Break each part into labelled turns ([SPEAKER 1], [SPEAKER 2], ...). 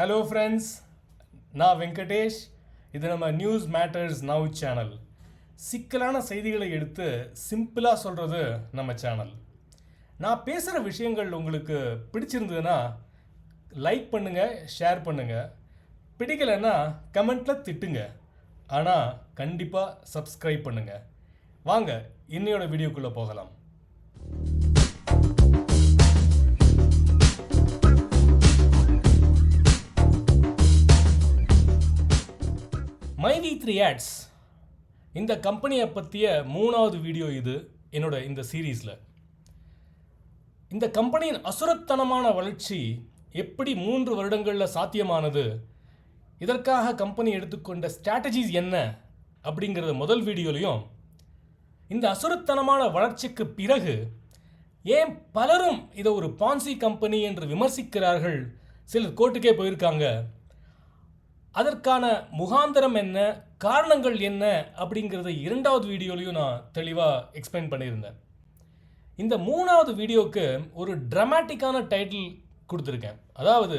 [SPEAKER 1] Hello friends, நான் வெங்கடேஷ். இது நம்ம நியூஸ் மேட்டர்ஸ் நவ் சேனல். சிக்கலான செய்திகளை எடுத்து சிம்பிளாக சொல்கிறது நம்ம சேனல். நான் பேசுகிற விஷயங்கள் உங்களுக்கு பிடிச்சிருந்ததுன்னா லைக் பண்ணுங்கள், ஷேர் பண்ணுங்கள். பிடிக்கலைன்னா கமெண்ட்டில் திட்டுங்க. ஆனால் கண்டிப்பாக சப்ஸ்கிரைப் பண்ணுங்கள். வாங்க இன்னையோட வீடியோக்குள்ளே போகலாம். myV3 Ads இந்த கம்பெனியை பற்றிய 3வது வீடியோ இது என்னோட இந்த சீரீஸில். இந்த கம்பெனியின் அசுரத்தனமான வளர்ச்சி எப்படி 3 வருடங்களில் சாத்தியமானது, இதற்காக கம்பெனி எடுத்துக்கொண்ட ஸ்ட்ராட்டஜிஸ் என்ன அப்படிங்கிறத முதல் வீடியோலையும், இந்த அசுரத்தனமான வளர்ச்சிக்கு பிறகு ஏன் பலரும் இதை ஒரு பான்சி கம்பெனி என்று விமர்சிக்கிறார்கள், சிலர் கோர்ட்டுக்கே போயிருக்காங்க, அதற்கான முகாந்திரம் என்ன, காரணங்கள் என்ன அப்படிங்கிறத 2வது வீடியோலையும் நான் தெளிவாக எக்ஸ்பிளைன் பண்ணியிருந்தேன். இந்த 3வது வீடியோவுக்கு ஒரு ட்ராமாட்டிக்கான டைட்டில் கொடுத்துருக்கேன், அதாவது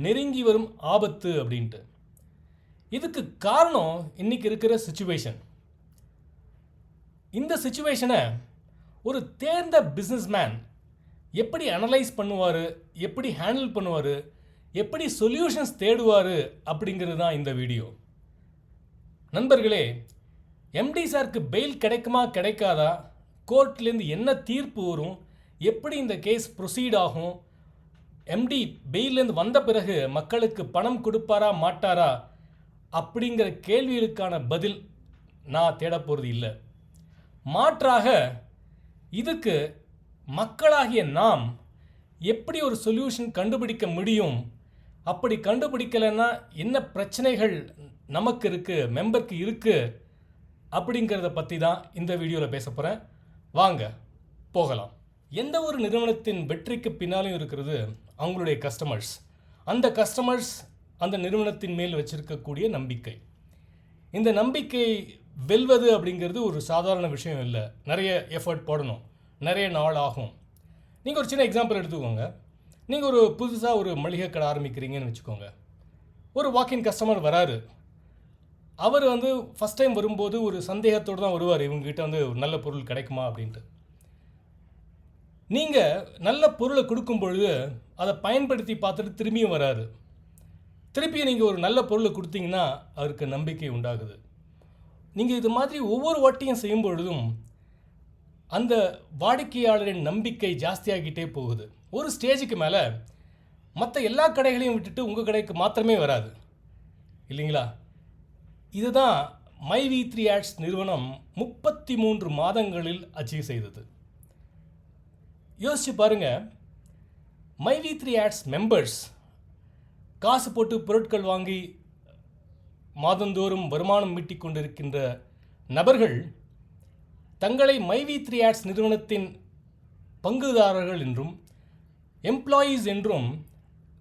[SPEAKER 1] நெருங்கி வரும் ஆபத்து அப்படின்ட்டு. இதுக்கு காரணம் இன்னைக்கு இருக்கிற சிச்சுவேஷன். இந்த சிச்சுவேஷனை ஒரு தேர்ந்த பிஸ்னஸ்மேன் எப்படி அனலைஸ் பண்ணுவார், எப்படி ஹேண்டில் பண்ணுவார், எப்படி சொல்யூஷன்ஸ் தேடுவார் அப்படிங்கிறது தான் இந்த வீடியோ. நண்பர்களே, எம்டி சாருக்கு பெயில் கிடைக்குமா கிடைக்காதா, கோர்ட்லேருந்து என்ன தீர்ப்பு வரும், எப்படி இந்த கேஸ் ப்ரொசீட் ஆகும், எம்டி பெயிலேருந்து வந்த பிறகு மக்களுக்கு பணம் கொடுப்பாரா மாட்டாரா அப்படிங்கிற கேள்விகளுக்கான பதில் நான் தேட போகிறது இல்லை. மாற்றாக இதுக்கு மக்களாகிய நாம் எப்படி ஒரு சொல்யூஷன் கண்டுபிடிக்க முடியும், அப்படி கண்டுபிடிக்கலைன்னா என்ன பிரச்சனைகள் நமக்கு இருக்குது, மெம்பருக்கு இருக்குது அப்படிங்கிறத பற்றி தான் இந்த வீடியோவில் பேச போகிறேன். வாங்க போகலாம். எந்த ஒரு நிறுவனத்தின் வெற்றிக்கு பின்னாலும் இருக்கிறது அவங்களுடைய கஸ்டமர்ஸ். அந்த கஸ்டமர்ஸ் அந்த நிறுவனத்தின் மேல் வச்சிருக்கக்கூடிய நம்பிக்கை. இந்த நம்பிக்கை வெல்வது அப்படிங்கிறது ஒரு சாதாரண விஷயம் இல்லை. நிறைய எஃபர்ட் போடணும், நிறைய நாள் ஆகும். நீங்கள் ஒரு சின்ன எக்ஸாம்பிள் எடுத்துக்கோங்க. நீங்கள் ஒரு புதுசாக ஒரு மளிகை கடை ஆரம்பிக்கிறீங்கன்னு வச்சுக்கோங்க. ஒரு வாக்கின் கஸ்டமர் வராரு. அவர் ஃபஸ்ட் டைம் வரும்போது ஒரு சந்தேகத்தோடு தான் வருவார், இவங்ககிட்ட ஒரு நல்ல பொருள் கிடைக்குமா அப்படின்ட்டு. நீங்கள் நல்ல பொருளை கொடுக்கும் பொழுது அதை பயன்படுத்தி பார்த்துட்டு திரும்பியும் வராரு. திருப்பியும் நீங்கள் ஒரு நல்ல பொருளை கொடுத்தீங்கன்னா அவருக்கு நம்பிக்கை உண்டாகுது. நீங்கள் இது மாதிரி ஒவ்வொரு வாட்டியும் செய்யும் பொழுதும் அந்த வாடிக்கையாளரின் நம்பிக்கை ஜாஸ்தியாகிட்டே போகுது. ஒரு ஸ்டேஜுக்கு மேலே மற்ற எல்லா கடைகளையும் விட்டுட்டு உங்கள் கடைக்கு மாத்திரமே வராது, இல்லைங்களா? இதுதான் myV3 Ads நிறுவனம் 33 மாதங்களில் அச்சீவ் செய்தது. யோசிச்சு பாருங்கள், myV3 Ads மெம்பர்ஸ் காசு போட்டு பொருட்கள் வாங்கி மாதந்தோறும் வருமானம் மீட்டிக் கொண்டிருக்கின்ற நபர்கள் தங்களை myV3 Ads நிறுவனத்தின் பங்குதாரர்கள் என்றும் எம்ப்ளாயீஸ் என்றும்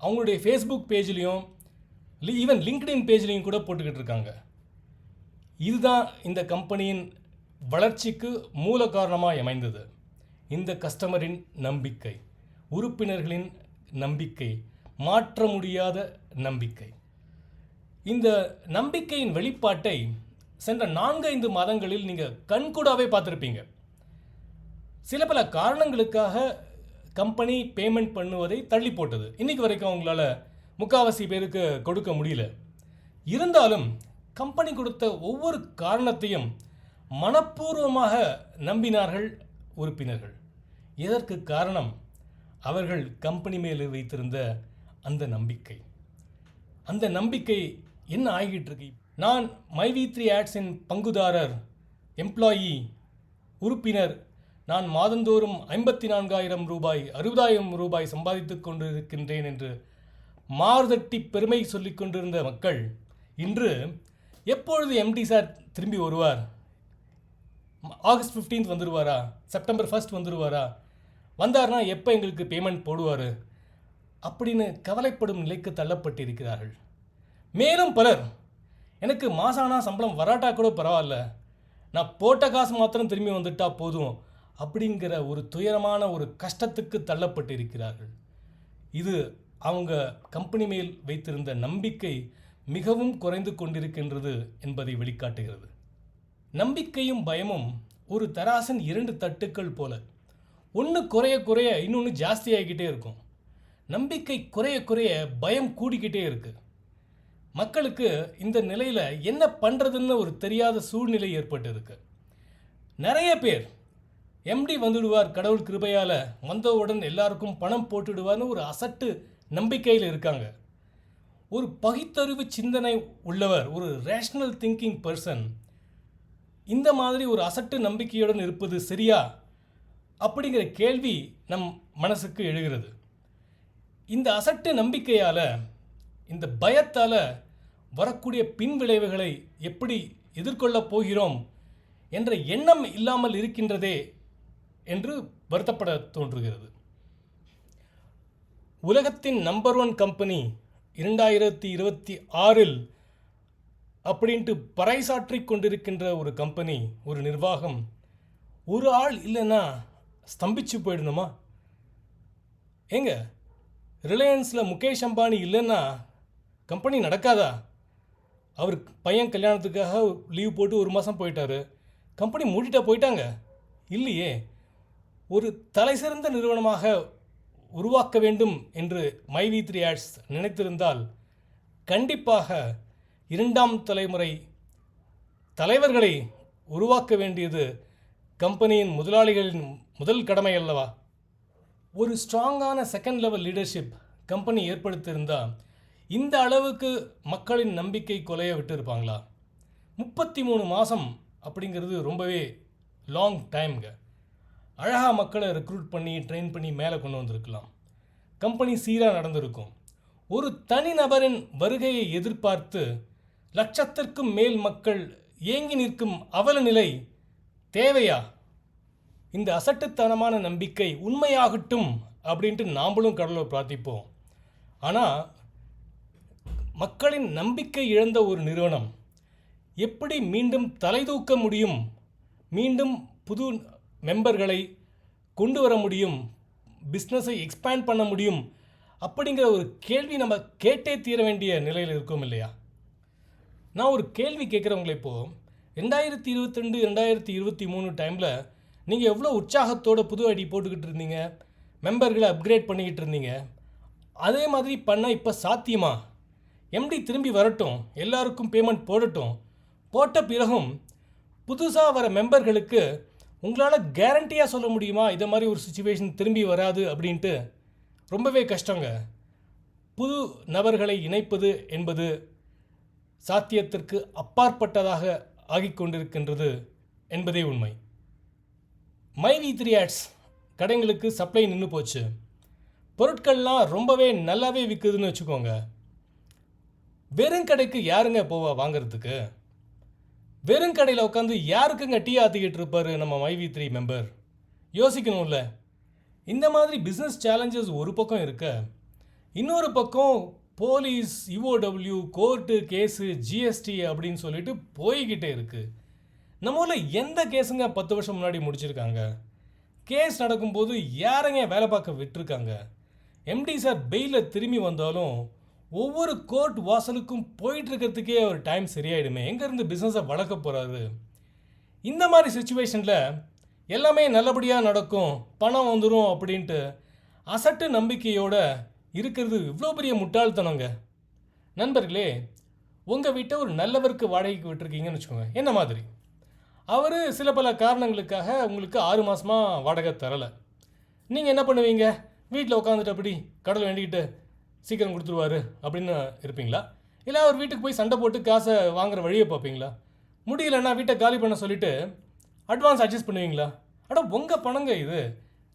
[SPEAKER 1] அவங்களுடைய ஃபேஸ்புக் பேஜ்லேயும் ஈவன் லிங்க்டின் பேஜ்லேயும் கூட போட்டுக்கிட்டு இருக்காங்க. இதுதான் இந்த கம்பெனியின் வளர்ச்சிக்கு மூல காரணமாக அமைந்தது. இந்த கஸ்டமரின் நம்பிக்கை, உறுப்பினர்களின் நம்பிக்கை, மாற்ற முடியாத நம்பிக்கை. இந்த நம்பிக்கையின் வெளிப்பாட்டை சென்ற 4-5 மாதங்களில் நீங்கள் கண்கூடாவே பார்த்துருப்பீங்க. சில பல காரணங்களுக்காக கம்பெனி பேமெண்ட் பண்ணுவதை தள்ளி போட்டது. இன்றைக்கி வரைக்கும் அவங்களால முக்கால்வாசி பேருக்கு கொடுக்க முடியல. இருந்தாலும் கம்பெனி கொடுத்த ஒவ்வொரு காரணத்தையும் மனப்பூர்வமாக நம்பினார்கள் உறுப்பினர்கள். இதற்கு காரணம் அவர்கள் கம்பெனி மேல் வைத்திருந்த அந்த நம்பிக்கை. அந்த நம்பிக்கை என்ன ஆகிட்டு இருக்கு? நான் myV3 Adsஇன் பங்குதாரர், எம்ப்ளாயி, உறுப்பினர். நான் மாதந்தோறும் 54,000 ரூபாய், 60,000 ரூபாய் சம்பாதித்து கொண்டிருக்கின்றேன் என்று மார்தட்டி பெருமை சொல்லிக் கொண்டிருந்த மக்கள் இன்று எப்பொழுது எம்டி சார் திரும்பி வருவார், ஆகஸ்ட் 15 வந்துடுவாரா, செப்டம்பர் 1 வந்துடுவாரா, வந்தார்னா எப்போ எங்களுக்கு பேமெண்ட் போடுவார் அப்படின்னு கவலைப்படும் நிலைக்கு தள்ளப்பட்டிருக்கிறார்கள். மேலும் பலர், எனக்கு மாசானா சம்பளம் வராட்டா கூட பரவாயில்ல, நான் போட்ட காசு மாத்திரம் திரும்பி வந்துட்டா போதும் அப்படிங்கிற ஒரு துயரமான ஒரு கஷ்டத்துக்கு தள்ளப்பட்டிருக்கிறார்கள். இது அவங்க கம்பெனி மேல் வைத்திருந்த நம்பிக்கை மிகவும் குறைந்து கொண்டிருக்கின்றது என்பதை வெளிக்காட்டுகிறது. நம்பிக்கையும் பயமும் ஒரு தராசின் 2 தட்டுக்கள் போல. ஒன்று குறைய குறைய இன்னொன்று ஜாஸ்தியாகிக்கிட்டே இருக்கும். நம்பிக்கை குறைய குறைய பயம் கூடிக்கிட்டே இருக்குது. மக்களுக்கு இந்த நிலையில் என்ன பண்ணுறதுன்னு ஒரு தெரியாத சூழ்நிலை ஏற்பட்டு இருக்கு. நிறைய பேர் எம்டி வந்துடுவார், கடவுள் கிருபையால் வந்தவுடன் எல்லாருக்கும் பணம் போட்டுடுவார்னு ஒரு அசட்டு நம்பிக்கையில் இருக்காங்க. ஒரு பகுத்தறிவு சிந்தனை உள்ளவர், ஒரு ரேஷ்னல் திங்கிங் பர்சன் இந்த மாதிரி ஒரு அசட்டு நம்பிக்கையுடன் இருப்பது சரியா அப்படிங்கிற கேள்வி நம் மனசுக்கு எழுகிறது. இந்த அசட்டு நம்பிக்கையால், இந்த பயத்தால் வரக்கூடிய பின்விளைவுகளை எப்படி எதிர்கொள்ளப் போகிறோம் என்ற எண்ணம் இல்லாமல் இருக்கின்றதே என்று வருத்தப்பட தோன்றுகிறது. உலகத்தின் நம்பர் 1 கம்பெனி 2026 அப்படின்ட்டு பறைசாற்றி கொண்டிருக்கின்ற ஒரு கம்பெனி, ஒரு நிர்வாகம் ஒரு ஆள் இல்லைன்னா ஸ்தம்பிச்சு போயிடணுமா? ஏங்க, ரிலையன்ஸில் முகேஷ் அம்பானி இல்லைன்னா கம்பெனி நடக்காதா? அவர் பையன் கல்யாணத்துக்காக லீவ் போட்டு 1 மாதம் போயிட்டார், கம்பெனி மூடிட்டா போயிட்டாங்க? இல்லையே. ஒரு தலை சிறந்த நிறுவனமாக உருவாக்க வேண்டும் என்று மைவி3 ஆட்ஸ் நினைத்திருந்தால் கண்டிப்பாக 2ஆம் தலைமுறை தலைவர்களை உருவாக்க வேண்டியது கம்பெனியின் முதலாளிகளின் முதல் கடமை அல்லவா? ஒரு ஸ்ட்ராங்கான செகண்ட் லெவல் லீடர்ஷிப் கம்பெனி ஏற்படுத்தியிருந்தால் இந்த அளவுக்கு மக்களின் நம்பிக்கை கொலைய விட்டுருப்பாங்களா? 33 மாதம் அப்படிங்கிறது ரொம்பவே லாங் டைம்ங்க. அழகாக மக்களை ரெக்ரூட் பண்ணி ட்ரெயின் பண்ணி மேலே கொண்டு வந்திருக்கலாம். கம்பெனி சீராக நடந்திருக்கும். ஒரு தனிநபரின் வருகையை எதிர்பார்த்து லட்சத்திற்கும் மேல் மக்கள் ஏங்கி நிற்கும் அவல நிலை தேவையா? இந்த அசட்டுத்தனமான நம்பிக்கை உண்மையாகட்டும் அப்படின்ட்டு நாம்ளும் கடவுளை பிரார்த்திப்போம். ஆனால் மக்களின் நம்பிக்கை இழந்த ஒரு நிறுவனம் எப்படி மீண்டும் தலை தூக்க முடியும், மீண்டும் புது மெம்பர்களை கொண்டு வர முடியும், பிஸ்னஸை எக்ஸ்பேண்ட் பண்ண முடியும் அப்படிங்கிற ஒரு கேள்வி நம்ம கேட்டே தீர வேண்டிய நிலையில் இருக்கோம் இல்லையா? நான் ஒரு கேள்வி கேட்குறவங்களே, இப்போது 2022 2023 டைமில் நீங்கள் எவ்வளோ உற்சாகத்தோட புது ஐடி போட்டுக்கிட்டு இருந்தீங்க, மெம்பர்களை அப்கிரேட் பண்ணிக்கிட்டு இருந்தீங்க. அதே மாதிரி பண்ண இப்போ சாத்தியமா? எம்டி திரும்பி வரட்டும், எல்லாருக்கும் பேமெண்ட் போடட்டும், போட்ட பிறகும் புதுசாக வர மெம்பர்களுக்கு உங்களால் கேரண்டியாக சொல்ல முடியுமா இதை மாதிரி ஒரு சுச்சுவேஷன் திரும்பி வராது அப்படின்ட்டு? ரொம்பவே கஷ்டங்க. புது நபர்களை இணைப்பது என்பது சாத்தியத்திற்கு அப்பாற்பட்டதாக ஆகிக்கொண்டிருக்கின்றது என்பதே உண்மை. மைவி3 ஆட்ஸ் கடைங்களுக்கு சப்ளை நின்று போச்சு. பொருட்கள்லாம் ரொம்பவே நல்லாவே விற்குதுன்னு வச்சுக்கோங்க. வெறும் கடைக்கு யாருங்க போவா வாங்கிறதுக்கு? வெறும் கடையில் உட்காந்து யாருக்குங்க டீ ஆற்றிக்கிட்டு இருப்பார் நம்ம மைவி3 மெம்பர்? யோசிக்கணும்ல. இந்த மாதிரி பிஸ்னஸ் சேலஞ்சஸ் ஒரு பக்கம் இருக்க, இன்னொரு பக்கம் போலீஸ், யுஓடபிள்யூ, கோர்ட்டு, கேஸு, ஜிஎஸ்டி அப்படின்னு சொல்லிட்டு போய்கிட்டே இருக்குது. நம்ம ஊரில் எந்த கேஸுங்க 10 வருஷம் முன்னாடி முடிச்சிருக்காங்க? கேஸ் நடக்கும்போது யாருங்க வேலை பார்க்க விட்டுருக்காங்க? எம்டி சார் பெயிலில் திரும்பி வந்தாலும் ஒவ்வொரு கோர்ட் வாசலுக்கும் போயிட்டுருக்கிறதுக்கே ஒரு டைம் சரியாயிடுமே. எங்கேருந்து பிஸ்னஸை வளர்க்க போகிறாரு? இந்த மாதிரி சுச்சுவேஷனில் எல்லாமே நல்லபடியாக நடக்கும், பணம் வந்துடும் அப்படின்ட்டு அசட்டு நம்பிக்கையோடு இருக்கிறது இவ்வளோ பெரிய முட்டாள்தனங்க. நண்பர்களே, உங்கள் வீட்டை ஒரு நல்லவருக்கு வாடகைக்கு விட்டுருக்கீங்கன்னு வச்சுக்கோங்க. என்ன மாதிரி அவர் சில பல காரணங்களுக்காக உங்களுக்கு 6 மாதமாக வாடகை தரலை. நீங்கள் என்ன பண்ணுவீங்க? வீட்டில் உட்காந்துட்டு அப்படி கடவுள் வேண்டிக்கிட்டு சீக்கிரம் கொடுத்துருவாரு அப்படின்னு இருப்பீங்களா? இல்லை அவர் வீட்டுக்கு போய் சண்டை போட்டு காசை வாங்குகிற வழியை பார்ப்பீங்களா? முடியலன்னா வீட்டை காலி பண்ண சொல்லிவிட்டு அட்வான்ஸ் அட்ஜஸ்ட் பண்ணுவீங்களா? உங்கள் பணங்க இது.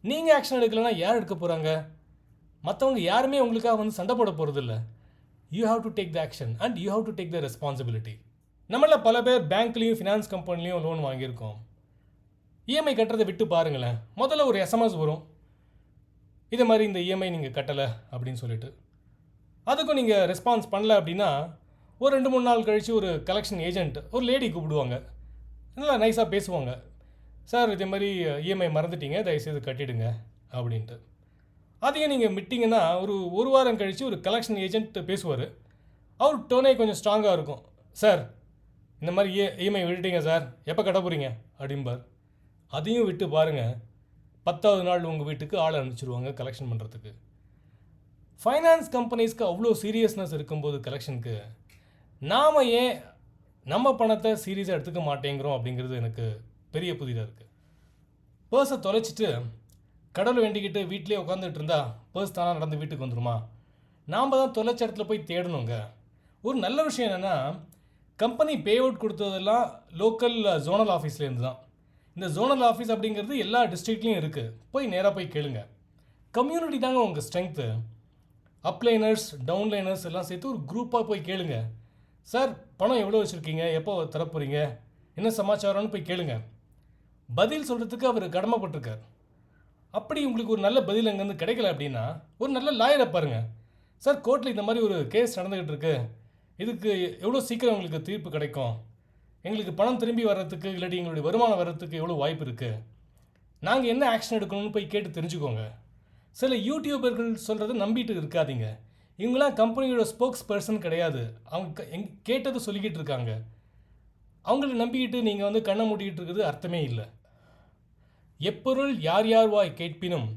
[SPEAKER 1] நீங்கள் ஆக்ஷன் எடுக்கலைன்னா யார் எடுக்க போகிறாங்க? மற்றவங்க யாருமே உங்களுக்காக வந்து சண்டை போட போகிறதில்ல. You have to take the action and you have to take the responsibility. நம்மள பல பேர் பேங்க்லேயும் ஃபினான்ஸ் கம்பெனிலையும் லோன் வாங்கியிருக்கோம். இஎம்ஐ கட்டுறதை விட்டு பாருங்களேன். முதல்ல ஒரு எஸ்எம்எஸ் வரும், இதை மாதிரி இந்த இஎம்ஐ நீங்கள் கட்டலை அப்படின்னு சொல்லிட்டு. அதுக்கும் நீங்கள் ரெஸ்பான்ஸ் பண்ணல அப்படின்னா ஒரு 2-3 நாள் கழித்து ஒரு கலெக்ஷன் ஏஜென்ட், ஒரு லேடி கூப்பிடுவாங்க. நல்லா நைஸாக பேசுவாங்க. சார் இதே மாதிரி இஎம்ஐ மறந்துட்டீங்க, தயவுசெய்து கட்டிடுங்க அப்படின்ட்டு. அதையும் நீங்கள் விட்டிங்கன்னா ஒரு வாரம் கழித்து ஒரு கலெக்ஷன் ஏஜென்ட் பேசுவார். அவர் டோனே கொஞ்சம் ஸ்ட்ராங்காக இருக்கும். சார் இந்த மாதிரி இஎம்ஐ விட்டுட்டீங்க சார், எப்போ கட்ட போகிறீங்க அப்படிம்பார். அதையும் விட்டு பாருங்கள், 10வது நாள் உங்கள் வீட்டுக்கு ஆள் அனுப்பிச்சிடுவாங்க கலெக்ஷன் பண்ணுறதுக்கு. ஃபைனான்ஸ் கம்பெனிஸ்க்கு அவ்வளோ சீரியஸ்னஸ் இருக்கும்போது கலெக்ஷனுக்கு நாம் ஏன் நம்ம பணத்தை சீரியஸாக எடுத்துக்க மாட்டேங்கிறோம் அப்படிங்கிறது எனக்கு பெரிய புதிதாக இருக்குது. பர்ஸை தொலைச்சிட்டு கடவுளை வேண்டிக்கிட்டு வீட்டிலே உட்காந்துட்டு இருந்தால் பர்ஸ் தானாக நடந்து வீட்டுக்கு வந்துடுமா? நாம் தான் தொலைச்ச இடத்துல போய் தேடணுங்க. ஒரு நல்ல விஷயம் என்னென்னா, கம்பெனி பே அவுட் கொடுத்ததெல்லாம் லோக்கல் ஜோனல் ஆஃபீஸ்லேருந்து தான். இந்த ஜோனல் ஆஃபீஸ் அப்படிங்கிறது எல்லா டிஸ்ட்ரிக்ட்லேயும் இருக்குது. போய் நேராக போய் கேளுங்க. கம்யூனிட்டி தாங்க உங்கள் ஸ்ட்ரென்த்து. அப்லைனர்ஸ் டவுன்லைனர்ஸ் எல்லாம் சேர்த்து ஒரு குரூப்பாக போய் கேளுங்க. சார் பணம் எவ்வளோ வச்சுருக்கீங்க, எப்போ தரப்போகிறீங்க, என்ன சமாச்சாரம்னு போய் கேளுங்க. பதில் சொல்கிறதுக்கு அவர் கடமைப்பட்டிருக்கார். அப்படி உங்களுக்கு ஒரு நல்ல பதில் அங்கேருந்து கிடைக்கல அப்படின்னா ஒரு நல்ல லாயரை பாருங்கள். சார் கோர்ட்டில் இந்த மாதிரி ஒரு கேஸ் நடந்துக்கிட்டு இருக்கு, இதுக்கு எவ்வளோ சீக்கிரம் உங்களுக்கு தீர்ப்பு கிடைக்கும், எங்களுக்கு பணம் திரும்பி வர்றதுக்கு இல்லாட்டி எங்களுடைய வருமானம் வர்றதுக்கு எவ்வளோ வாய்ப்பு இருக்குது, நாங்கள் என்ன ஆக்ஷன் எடுக்கணும்னு போய் கேட்டு தெரிஞ்சுக்கோங்க. சில யூடியூபர்கள் சொல்கிறத நம்பிட்டு இருக்காதீங்க. இவங்களாம் கம்பெனியோட ஸ்போக்ஸ் பர்சன் கிடையாது. அவங்க கேட்டதை சொல்லிக்கிட்டு இருக்காங்க. அவங்கள நம்பிக்கிட்டு நீங்கள் கண்ணை மூட்டிக்கிட்டு இருக்கிறது அர்த்தமே இல்லை. எப்பொருள் யார் யார் வாய் கேட்பினும்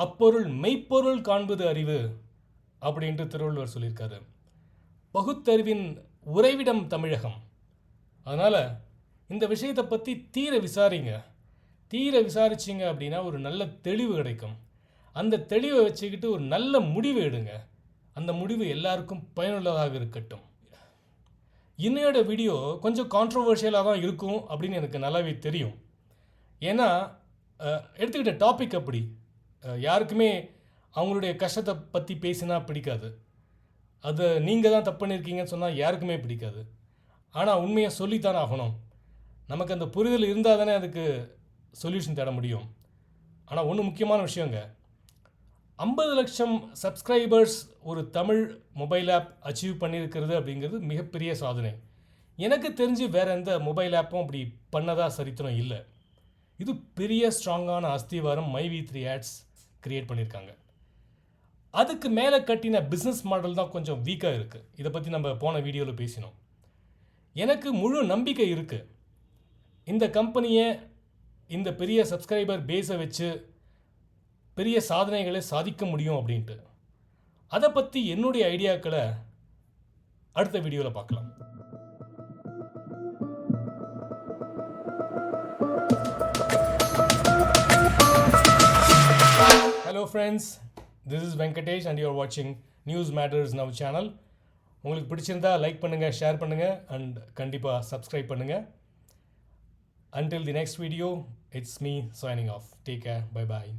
[SPEAKER 1] அப்பொருள் மெய்ப்பொருள் காண்பது அறிவு அப்படின்ட்டு திருவள்ளுவர் சொல்லியிருக்காரு. பகுத்தறிவின் உறைவிடம் தமிழகம். அதனால் இந்த விஷயத்தை பற்றி தீர விசாரிங்க. தீர விசாரிச்சிங்க அப்படின்னா ஒரு நல்ல தெளிவு கிடைக்கும். அந்த தெளிவை வச்சுக்கிட்டு ஒரு நல்ல முடிவு எடுங்க. அந்த முடிவு எல்லாருக்கும் பயனுள்ளதாக இருக்கட்டும். இன்னையோட வீடியோ கொஞ்சம் கான்ட்ரவர்ஷியலாக தான் இருக்கும் அப்படின்னு எனக்கு நல்லாவே தெரியும். ஏன்னா எடுத்துக்கிட்ட டாபிக் அப்படி. யாருக்குமே அவங்களுடைய கஷ்டத்தை பற்றி பேசினா பிடிக்காது. அதை நீங்கள் தான் தப்பு பண்ணியிருக்கீங்கன்னு சொன்னால் யாருக்குமே பிடிக்காது. ஆனால் உண்மையை சொல்லித்தானே ஆகணும். நமக்கு அந்த புரிதல் இருந்தால் தானே அதுக்கு சொல்யூஷன் தேட முடியும். ஆனால் ஒன்று முக்கியமான விஷயங்க, 50 லட்சம் சப்ஸ்கிரைபர்ஸ் ஒரு தமிழ் மொபைல் ஆப் அச்சீவ் பண்ணியிருக்கிறது அப்படிங்கிறது மிகப்பெரிய சாதனை. எனக்கு தெரிஞ்சு வேறு எந்த மொபைல் ஆப்பும் அப்படி பண்ணதாக சரித்திரம் இல்லை. இது பெரிய ஸ்ட்ராங்கான அஸ்திவாரம் myV3 ஆட்ஸ் க்ரியேட் பண்ணியிருக்காங்க. அதுக்கு மேலே கட்டின பிஸ்னஸ் மாடல் தான் கொஞ்சம் வீக்காக இருக்குது. இதை பற்றி நம்ம போன வீடியோவில் பேசினோம். எனக்கு முழு நம்பிக்கை இருக்குது இந்த கம்பெனியை இந்த பெரிய சப்ஸ்கிரைபர் பேஸை வச்சு பெரிய சாதனைகளை சாதிக்க முடியும் அப்படின்ட்டு. அதை பற்றி என்னுடைய ஐடியாக்களை அடுத்த வீடியோவில் பார்க்கலாம். Hello friends, this is Venkatesh and you are watching News Matters Now channel. உங்களுக்கு பிடிச்சிருந்தா லைக் பண்ணுங்கள், ஷேர் பண்ணுங்கள் அண்ட் கண்டிப்பாக சப்ஸ்கிரைப் பண்ணுங்கள். Until the next video, it's me signing off. Take care. Bye bye.